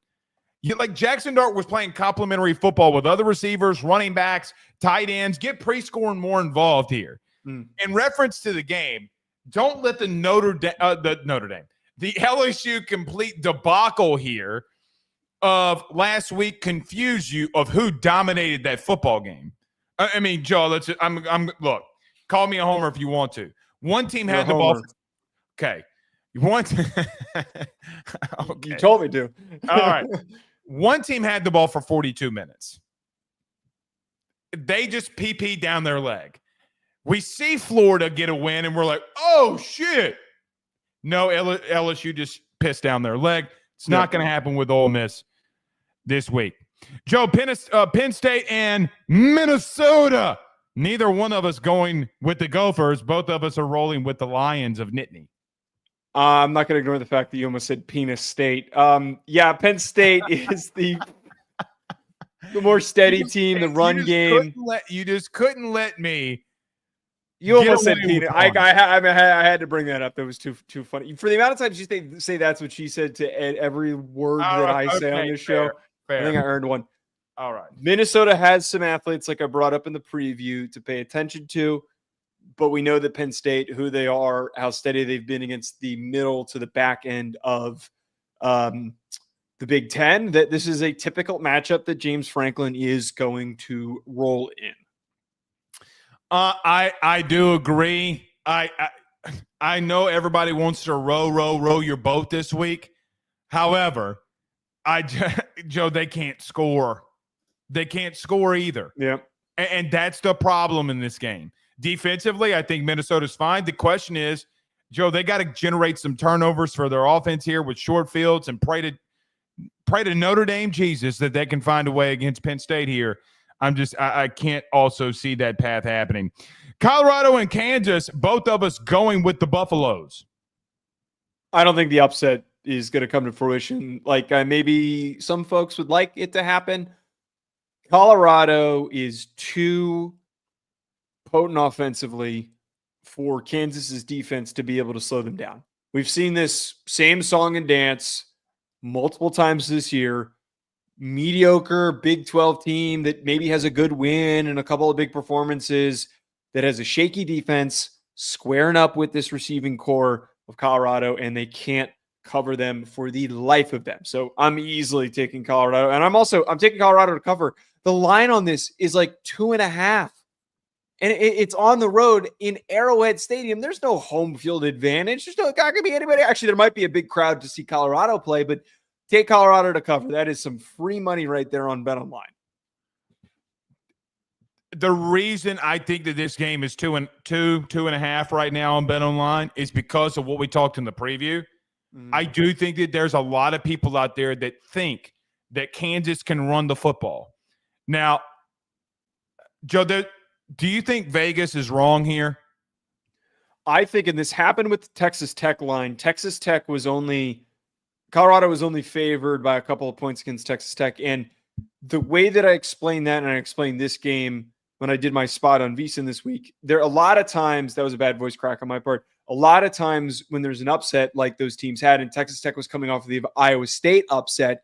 Speaker 1: Jackson Dart was playing complimentary football with other receivers, running backs, tight ends. Get pre-scoring more involved here. In reference to the game, don't let the the LSU complete debacle here of last week confuse you of who dominated that football game. I mean, Joe, look, call me a homer if you want to. One team had the ball. Okay. Okay.
Speaker 2: You told me to.
Speaker 1: All right. One team had the ball for 42 minutes. They just PP down their leg. We see Florida get a win, and we're like, oh, shit. No, LSU just pissed down their leg. It's not going to happen with Ole Miss this week. Joe, Penn State and Minnesota. Neither one of us going with the Gophers. Both of us are rolling with the Lions of Nittany.
Speaker 2: I'm not going to ignore the fact that you almost said Penis State. Penn State is the more steady team, the run game.
Speaker 1: You just couldn't let me.
Speaker 2: You almost said penis. I had to bring that up. That was too funny. For the amount of times you say that's what she said to every word that I say on this show, fair. I think I earned one.
Speaker 1: All right.
Speaker 2: Minnesota has some athletes, like I brought up in the preview, to pay attention to. But we know that Penn State, who they are, how steady they've been against the middle to the back end of the Big Ten, that this is a typical matchup that James Franklin is going to roll in.
Speaker 1: I do agree. I know everybody wants to row your boat this week. However, Joe, they can't score. They can't score either.
Speaker 2: Yeah.
Speaker 1: And that's the problem in this game. Defensively, I think Minnesota's fine. The question is, Joe, they got to generate some turnovers for their offense here with short fields and pray to Notre Dame Jesus that they can find a way against Penn State here. I can't also see that path happening. Colorado and Kansas, both of us going with the Buffaloes.
Speaker 2: I don't think the upset is going to come to fruition. Maybe some folks would like it to happen. Colorado is too potent offensively for Kansas's defense to be able to slow them down. We've seen this same song and dance multiple times this year. Mediocre Big 12 team that maybe has a good win and a couple of big performances, that has a shaky defense squaring up with this receiving core of Colorado, and they can't cover them for the life of them. So I'm easily taking Colorado, and I'm taking Colorado to cover. The line on this is like 2.5. And it's on the road in Arrowhead Stadium. There's no home field advantage. There's not going to be anybody. Actually, there might be a big crowd to see Colorado play, but take Colorado to cover. That is some free money right there on BetOnline.
Speaker 1: The reason I think that this game is 2.5 right now on BetOnline is because of what we talked in the preview. I do think that there's a lot of people out there that think that Kansas can run the football. Now, Joe, do you think Vegas is wrong here?
Speaker 2: I think, and this happened with the Texas Tech line. Colorado was only favored by a couple of points against Texas Tech. And the way that I explained that, and I explained this game when I did my spot on VSiN this week, there are a lot of times, that was a bad voice crack on my part, a lot of times when there's an upset like those teams had, and Texas Tech was coming off of the Iowa State upset,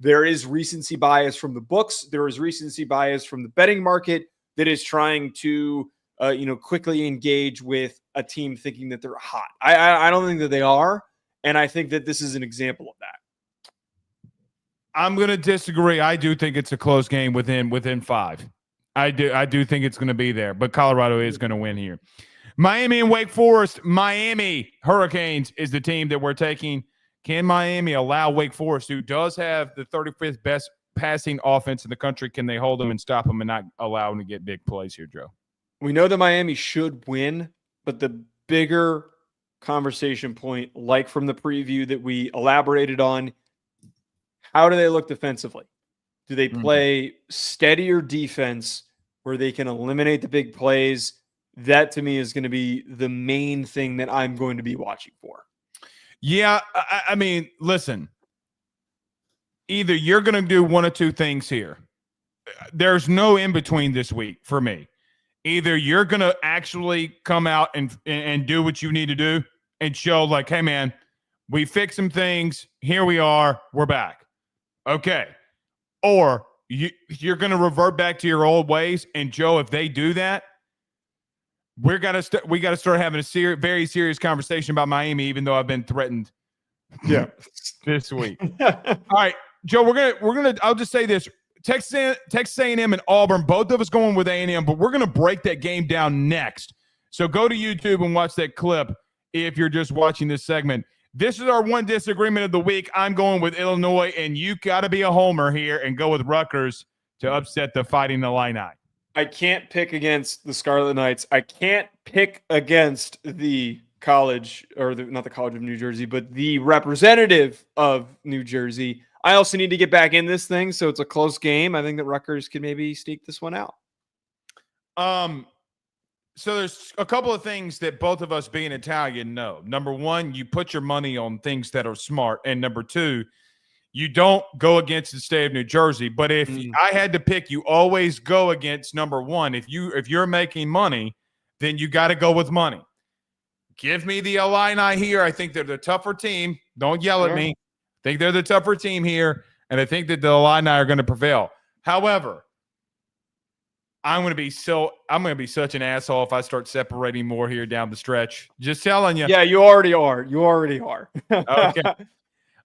Speaker 2: there is recency bias from the books. There is recency bias from the betting market. that is trying to quickly engage with a team thinking that they're hot. I don't think that they are, and I think that this is an example of that.
Speaker 1: I'm going to disagree. I do think it's a close game within 5. I do think it's going to be there, but Colorado is going to win here. Miami and Wake Forest. Miami Hurricanes is the team that we're taking. Can Miami allow Wake Forest, who does have the 35th best passing offense in the country, can they hold them and stop them and not allow them to get big plays here, Joe?
Speaker 2: We know that Miami should win, but the bigger conversation point, like from the preview that we elaborated on, how do they look defensively? Do they play steadier defense where they can eliminate the big plays? That, to me, is going to be the main thing that I'm going to be watching for.
Speaker 1: Yeah, I mean, listen. Either you're going to do one of two things here. There's no in-between this week for me. Either you're going to actually come out and do what you need to do and show like, hey, man, we fixed some things. Here we are. We're back. Okay. Or you're going to revert back to your old ways. And, Joe, if they do that, we got to start having a very serious conversation about Miami, even though I've been threatened this week. All right, Joe, we're gonna I'll just say this. Texas A&M and Auburn, both of us going with A&M, but we're going to break that game down next. So go to YouTube and watch that clip if you're just watching this segment. This is our one disagreement of the week. I'm going with Illinois, and you got to be a homer here and go with Rutgers to upset the Fighting Illini.
Speaker 2: I can't pick against the Scarlet Knights. I can't pick against the college, or not the College of New Jersey, but the representative of New Jersey. I also need to get back in this thing, so it's a close game. I think that Rutgers can maybe sneak this one out.
Speaker 1: So there's a couple of things that both of us being Italian know. Number one, you put your money on things that are smart. And number two, you don't go against the state of New Jersey. But if I had to pick, you always go against number one. If you're making money, then you got to go with money. Give me the Illini here. I think they're the tougher team. Don't yell at me. I think they're the tougher team here, and I think that the Illini are going to prevail. However, I'm going to be such an asshole if I start separating more here down the stretch. Just telling you.
Speaker 2: Yeah, you already are.
Speaker 1: Okay.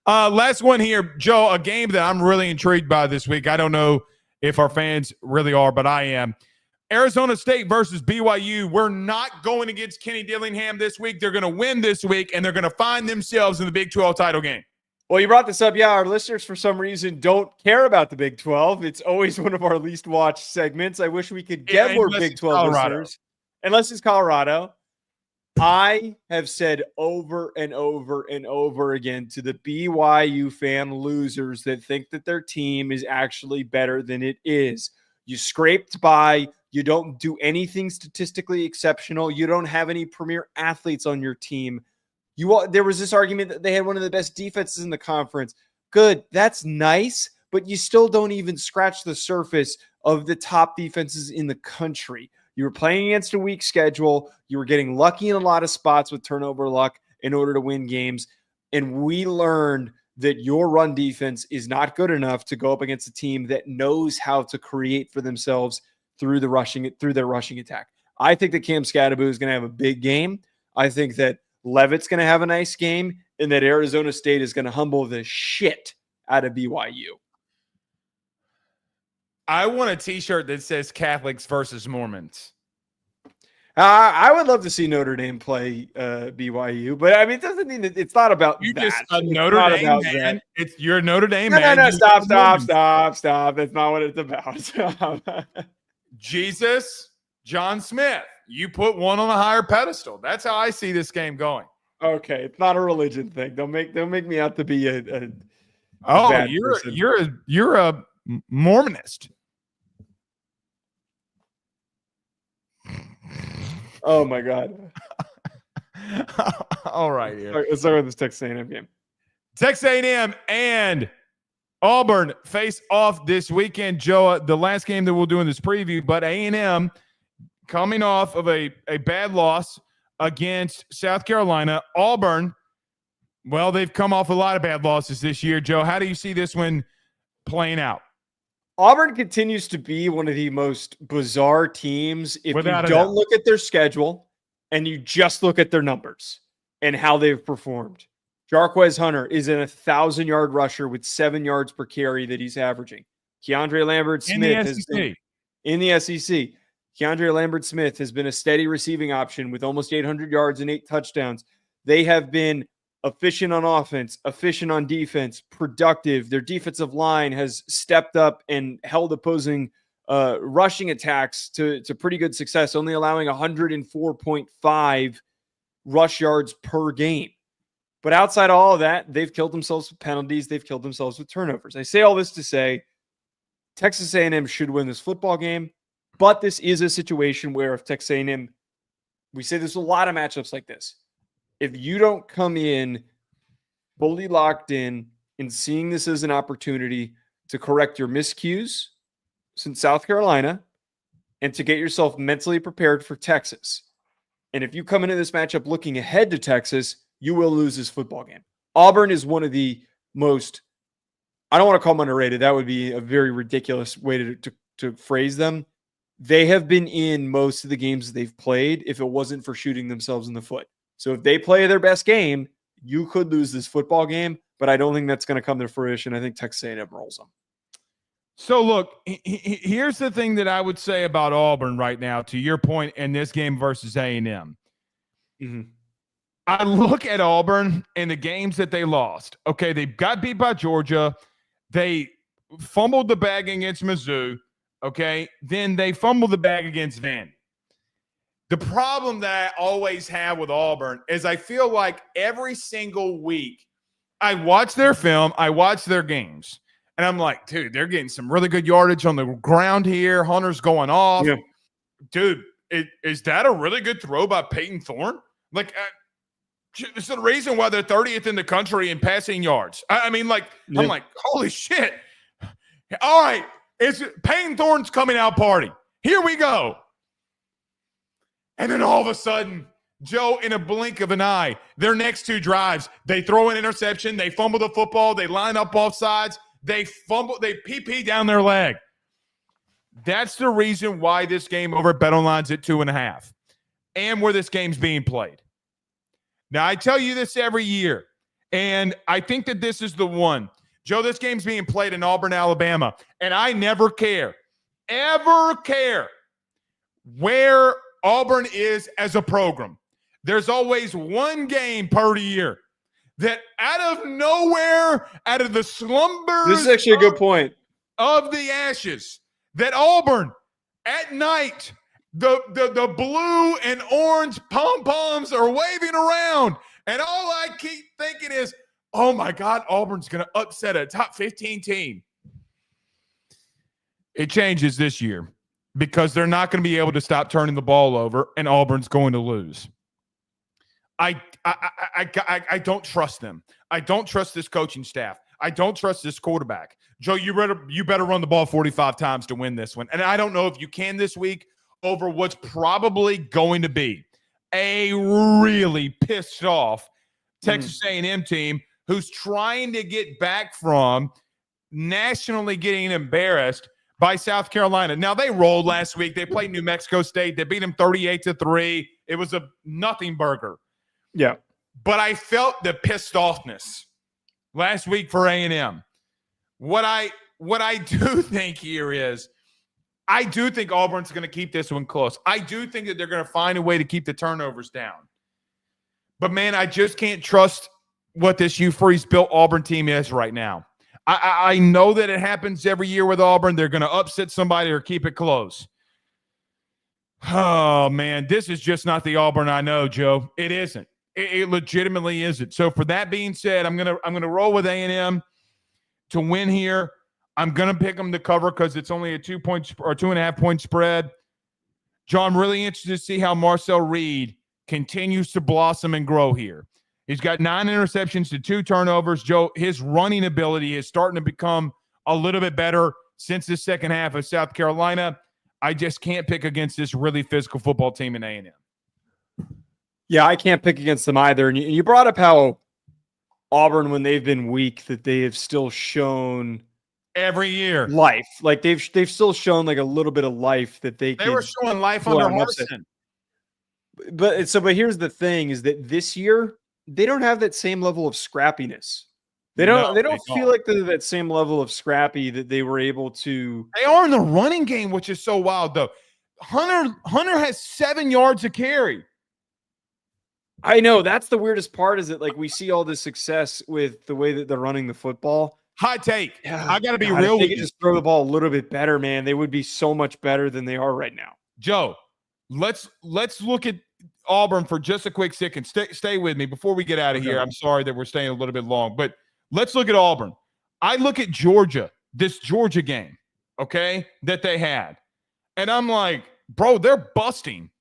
Speaker 1: Last one here, Joe, a game that I'm really intrigued by this week. I don't know if our fans really are, but I am. Arizona State versus BYU. We're not going against Kenny Dillingham this week. They're going to win this week, and they're going to find themselves in the Big 12 title game.
Speaker 2: Well, you brought this up. Yeah, our listeners, for some reason, don't care about the Big 12. It's always one of our least watched segments. I wish we could get more Big 12 listeners. Unless it's Colorado. I have said over and over and over again to the BYU fan losers that think that their team is actually better than it is. You scraped by. You don't do anything statistically exceptional. You don't have any premier athletes on your team. There was this argument that they had one of the best defenses in the conference. Good. That's nice, but you still don't even scratch the surface of the top defenses in the country. You were playing against a weak schedule. You were getting lucky in a lot of spots with turnover luck in order to win games. And we learned that your run defense is not good enough to go up against a team that knows how to create for themselves through their rushing attack. I think that Cam Scadaboo is going to have a big game. I think that Levitt's going to have a nice game, and that Arizona State is going to humble the shit out of BYU.
Speaker 1: I want a T-shirt that says Catholics versus Mormons.
Speaker 2: I would love to see Notre Dame play BYU, but I mean, it doesn't mean that it's not about
Speaker 1: you
Speaker 2: that.
Speaker 1: Just a Notre Dame man. You're a Notre Dame man.
Speaker 2: No, stop. That's not what it's about.
Speaker 1: Jesus, John Smith. You put one on a higher pedestal. That's how I see this game going.
Speaker 2: Okay, it's not a religion thing. Don't make me out to be a
Speaker 1: bad person. You're a Mormonist.
Speaker 2: Oh my God.
Speaker 1: All right, here.
Speaker 2: Let's start with this Texas A&M game.
Speaker 1: Texas A&M and Auburn face off this weekend, Joe. The last game that we'll do in this preview, but A&M coming off of a bad loss against South Carolina. Auburn, well, they've come off a lot of bad losses this year. Joe, how do you see this one playing out?
Speaker 2: Auburn continues to be one of the most bizarre teams if you don't look at their schedule and you just look at their numbers and how they've performed. Jarquez Hunter is an 1,000-yard rusher with 7 yards per carry that he's averaging. Keandre Lambert-Smith has been in the SEC. Keandre Lambert-Smith has been a steady receiving option with almost 800 yards and 8 touchdowns. They have been efficient on offense, efficient on defense, productive. Their defensive line has stepped up and held opposing rushing attacks to pretty good success, only allowing 104.5 rush yards per game. But outside of all of that, they've killed themselves with penalties. They've killed themselves with turnovers. I say all this to say Texas A&M should win this football game, but this is a situation where if Texas A&M, we say there's a lot of matchups like this. If you don't come in fully locked in and seeing this as an opportunity to correct your miscues since South Carolina and to get yourself mentally prepared for Texas, and if you come into this matchup looking ahead to Texas, you will lose this football game. Auburn is one of the most, I don't want to call them underrated. That would be a very ridiculous way to phrase them. They have been in most of the games they've played if it wasn't for shooting themselves in the foot. So if they play their best game, you could lose this football game, but I don't think that's going to come to fruition. I think Texas A&M rolls them.
Speaker 1: So look, here's the thing that I would say about Auburn right now, to your point in this game versus A&M.
Speaker 2: Mm-hmm.
Speaker 1: I look at Auburn and the games that they lost. Okay, they got beat by Georgia. They fumbled the bag against Mizzou. Okay, then they fumbled the bag against Vandy. The problem that I always have with Auburn is I feel like every single week I watch their film, I watch their games, and I'm like, dude, they're getting some really good yardage on the ground here. Hunter's going off.
Speaker 2: Yeah.
Speaker 1: Dude, is that a really good throw by Peyton Thorne? Like, it's the reason why they're 30th in the country in passing yards. I'm like, holy shit. All right, it's Peyton Thorne's coming out party. Here we go. And then all of a sudden, Joe, in a blink of an eye, their next 2 drives, they throw an interception, they fumble the football, they line up both sides, they fumble, they PP down their leg. That's the reason why this game over at BetOnline's at 2.5 and where this game's being played. Now, I tell you this every year, and I think that this is the one. Joe, this game's being played in Auburn, Alabama, and I never ever care where Auburn is as a program. There's always one game per year that out of nowhere, out of the slumbers.
Speaker 2: This is actually a good point.
Speaker 1: Of the ashes, that Auburn at night, the blue and orange pom-poms are waving around. And all I keep thinking is, oh my God, Auburn's going to upset a top 15 team. It changes this year because they're not going to be able to stop turning the ball over, and Auburn's going to lose. I don't trust them. I don't trust this coaching staff. I don't trust this quarterback. Joe, you better run the ball 45 times to win this one. And I don't know if you can this week over what's probably going to be a really pissed off Texas A&M team who's trying to get back from nationally getting embarrassed by South Carolina. Now, they rolled last week. They played New Mexico State. They beat them 38-3. It was a nothing burger.
Speaker 2: Yeah.
Speaker 1: But I felt the pissed offness last week for A&M. What I do think here is I do think Auburn's going to keep this one close. I do think that they're going to find a way to keep the turnovers down. But, man, I just can't trust what this Hugh Freeze-built Auburn team is right now. I know that it happens every year with Auburn. They're going to upset somebody or keep it close. Oh, man, this is just not the Auburn I know, Joe. It isn't. It legitimately isn't. So for that being said, I'm gonna roll with A&M to win here. I'm gonna pick them to cover because it's only a 2.5 point spread. Joe, I'm really interested to see how Marcel Reed continues to blossom and grow here. He's got 9 interceptions to 2 turnovers. Joe, his running ability is starting to become a little bit better since the second half of South Carolina. I just can't pick against this really physical football team in A&M.
Speaker 2: Yeah, I can't pick against them either. And you brought up how Auburn, when they've been weak, that they have still shown
Speaker 1: every year.
Speaker 2: Life. Like they've still shown like a little bit of life that they
Speaker 1: were showing life under Harsin.
Speaker 2: But here's the thing is that this year they don't have that same level of scrappiness. They don't feel like they're that same level of scrappy that they were able to.
Speaker 1: They are in the running game, which is so wild though. Hunter has 7 yards of carry.
Speaker 2: I know that's the weirdest part is that like we see all this success with the way that they're running the football.
Speaker 1: Hot take.
Speaker 2: Yeah,
Speaker 1: I got to be real
Speaker 2: if they
Speaker 1: with
Speaker 2: could
Speaker 1: you.
Speaker 2: just throw the ball a little bit better, man. They would be so much better than they are right now.
Speaker 1: Joe, let's look at Auburn for just a quick second. Stay with me before we get out of here. I'm sorry that we're staying a little bit long, but let's look at Auburn. I look at Georgia, this Georgia game, okay, that they had. And I'm like, bro, they're busting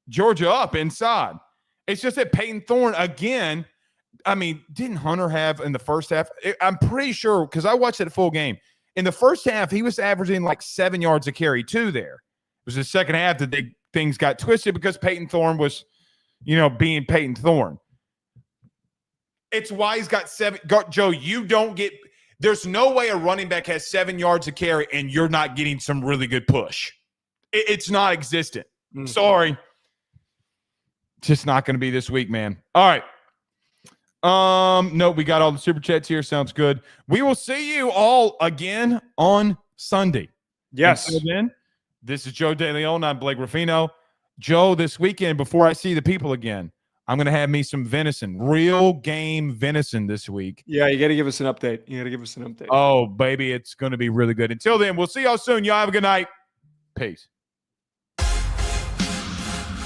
Speaker 1: Georgia up inside. It's just that Peyton Thorne, again, I mean, didn't Hunter have in the first half? I'm pretty sure because I watched that full game. In the first half, he was averaging like 7 yards a carry too there. It was the second half that things got twisted because Peyton Thorne was, being Peyton Thorne. It's why he's got 7. Joe, there's no way a running back has 7 yards a carry and you're not getting some really good push. It's not existent. Mm-hmm. Sorry. Just not going to be this week, man. All right. No, we got all the super chats here. Sounds good. We will see you all again on Sunday.
Speaker 2: Yes.
Speaker 1: Until then, this is Joe DeLeone. I'm Blake Ruffino. Joe, this weekend, before I see the people again, I'm going to have me some venison, real game venison this week.
Speaker 2: Yeah, you got to give us an update.
Speaker 1: Oh, baby, it's going to be really good. Until then, we'll see y'all soon. Y'all have a good night. Peace.